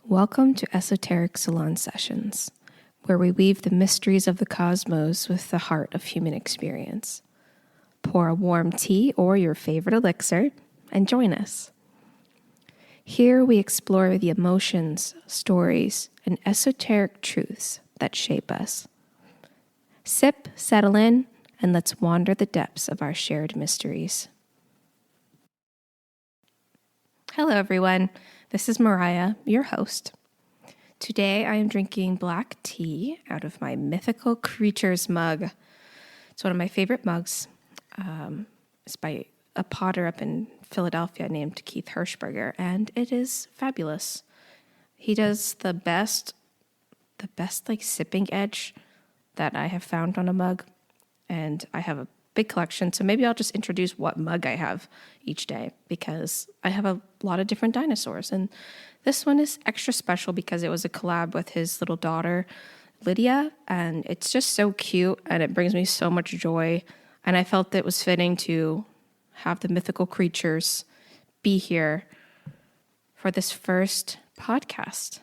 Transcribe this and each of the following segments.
Welcome to Esoteric Salon sessions, where we weave the mysteries of the cosmos with the heart of human experience. Pour a warm tea or your favorite elixir and join us. Here we explore the emotions, stories, and esoteric truths that shape us. Sip, settle in, and let's wander the depths of our shared mysteries. Hello, everyone. This is Mariah, your host. Today, I am drinking black tea out of my Mythical Creatures mug. It's one of my favorite mugs. It's by a potter up in Philadelphia named Keith Hershberger, and it is fabulous. He does the best like sipping edge that I have found on a mug, and I have a big collection, so maybe I'll just introduce what mug I have each day because I have a lot of different dinosaurs, and this one is extra special because it was a collab with his little daughter, Lydia, and it's just so cute, and it brings me so much joy, and I felt it was fitting to have the Mythical Creatures be here for this first podcast.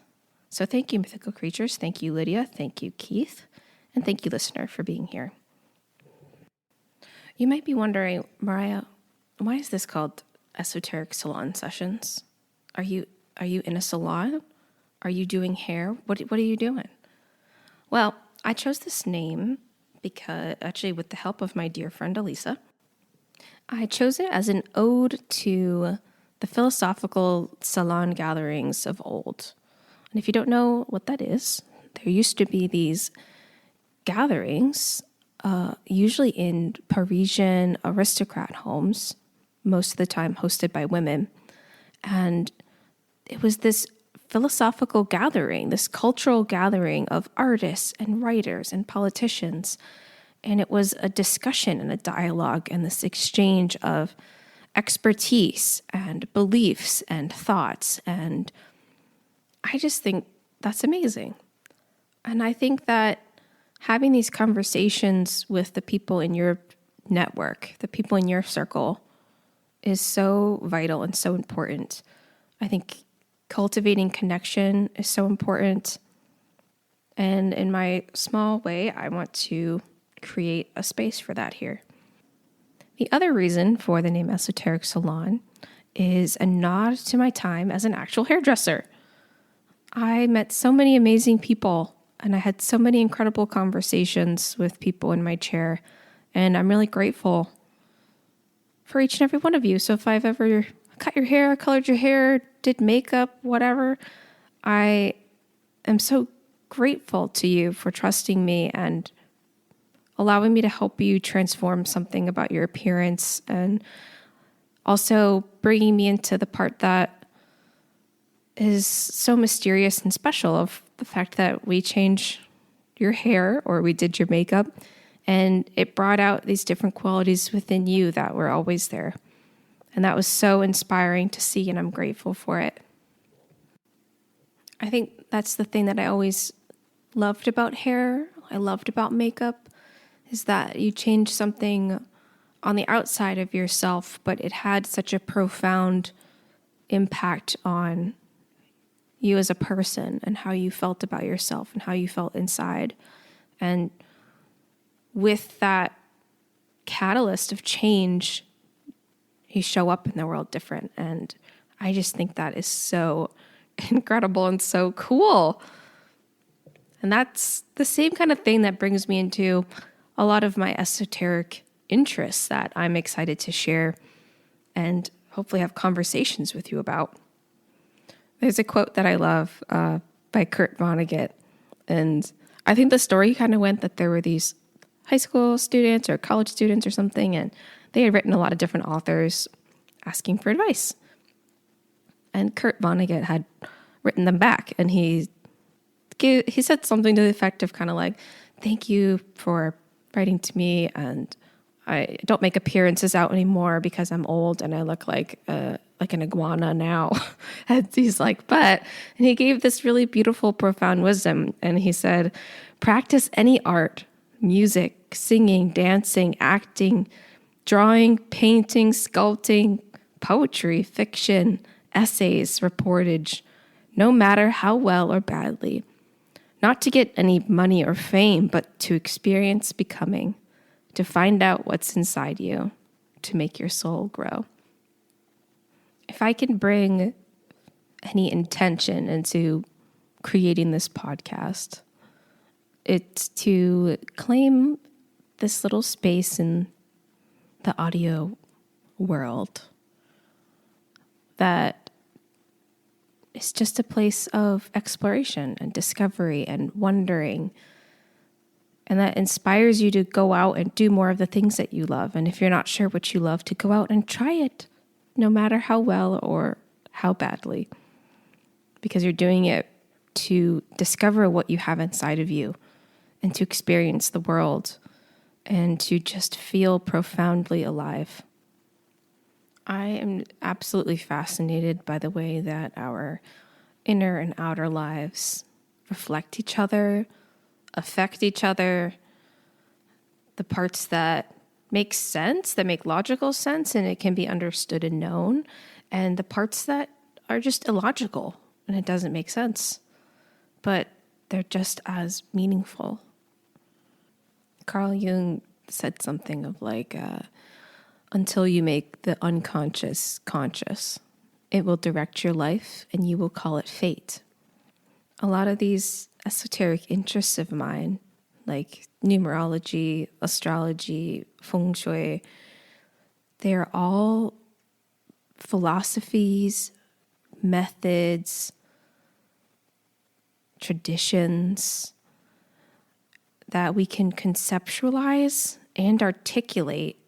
So thank you, Mythical Creatures. Thank you, Lydia. Thank you, Keith. And thank you, listener, for being here. You might be wondering, Mariah, why is this called Esoteric Salon Sessions? Are you in a salon? Are you doing hair? What are you doing? Well, I chose this name because, actually, with the help of my dear friend Elisa, I chose it as an ode to the philosophical salon gatherings of old. And if you don't know what that is, there used to be these gatherings usually in Parisian aristocrat homes, most of the time hosted by women. And it was this philosophical gathering, this cultural gathering of artists and writers and politicians. And it was a discussion and a dialogue and this exchange of expertise and beliefs and thoughts. And I just think that's amazing. And I think that having these conversations with the people in your network, the people in your circle, is so vital and so important. I think cultivating connection is so important. And in my small way, I want to create a space for that here. The other reason for the name Esoteric Salon is a nod to my time as an actual hairdresser. I met so many amazing people, and I had so many incredible conversations with people in my chair, and I'm really grateful for each and every one of you. So if I've ever cut your hair, colored your hair, did makeup, whatever, I am so grateful to you for trusting me and allowing me to help you transform something about your appearance, and also bringing me into the part that is so mysterious and special of the fact that we change your hair or we did your makeup, and it brought out these different qualities within you that were always there. And that was so inspiring to see, and I'm grateful for it. I think that's the thing that I always loved about hair, I loved about makeup, is that you change something on the outside of yourself, but it had such a profound impact on you as a person and how you felt about yourself and how you felt inside. And with that catalyst of change, you show up in the world different. And I just think that is so incredible and so cool. And that's the same kind of thing that brings me into a lot of my esoteric interests that I'm excited to share and hopefully have conversations with you about. There's a quote that I love by Kurt Vonnegut, and I think the story kind of went that there were these high school students or college students or something, and they had written a lot of different authors asking for advice. And Kurt Vonnegut had written them back, and he said something to the effect of kind of like, "Thank you for writing to me, and I don't make appearances out anymore because I'm old and I look like an iguana now." And he's like, and he gave this really beautiful, profound wisdom. And he said, practice any art, music, singing, dancing, acting, drawing, painting, sculpting, poetry, fiction, essays, reportage, no matter how well or badly. Not to get any money or fame, but to experience becoming, to find out what's inside you, to make your soul grow. If I can bring any intention into creating this podcast, it's to claim this little space in the audio world that is just a place of exploration and discovery and wondering, and that inspires you to go out and do more of the things that you love. And if you're not sure what you love, to go out and try it, no matter how well or how badly, because you're doing it to discover what you have inside of you and to experience the world and to just feel profoundly alive. I am absolutely fascinated by the way that our inner and outer lives reflect each other, affect each other, the parts that make sense, that make logical sense, and it can be understood and known, and the parts that are just illogical and it doesn't make sense, but they're just as meaningful. Carl Jung said something of like, until you make the unconscious conscious, it will direct your life and you will call it fate. A lot of these esoteric interests of mine, like numerology, astrology, Feng Shui, they're all philosophies, methods, traditions that we can conceptualize and articulate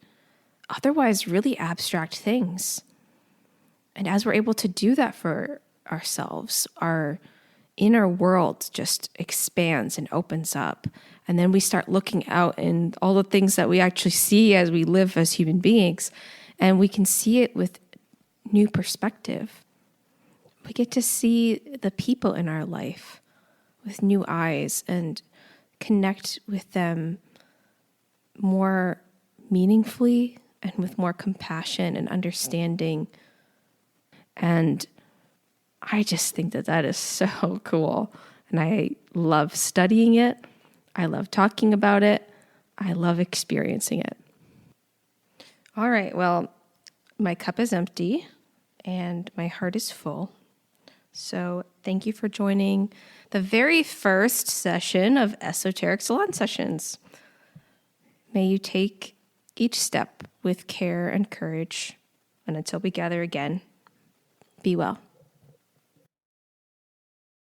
otherwise really abstract things. And as we're able to do that for ourselves, our inner world just expands and opens up. And then we start looking out and all the things that we actually see as we live as human beings, and we can see it with new perspective. We get to see the people in our life with new eyes and connect with them more meaningfully and with more compassion and understanding. And I just think that that is so cool. And I love studying it. I love talking about it. I love experiencing it. All right, well, my cup is empty and my heart is full. So thank you for joining the very first session of Esoteric Salon Sessions. May you take each step with care and courage. And until we gather again, be well.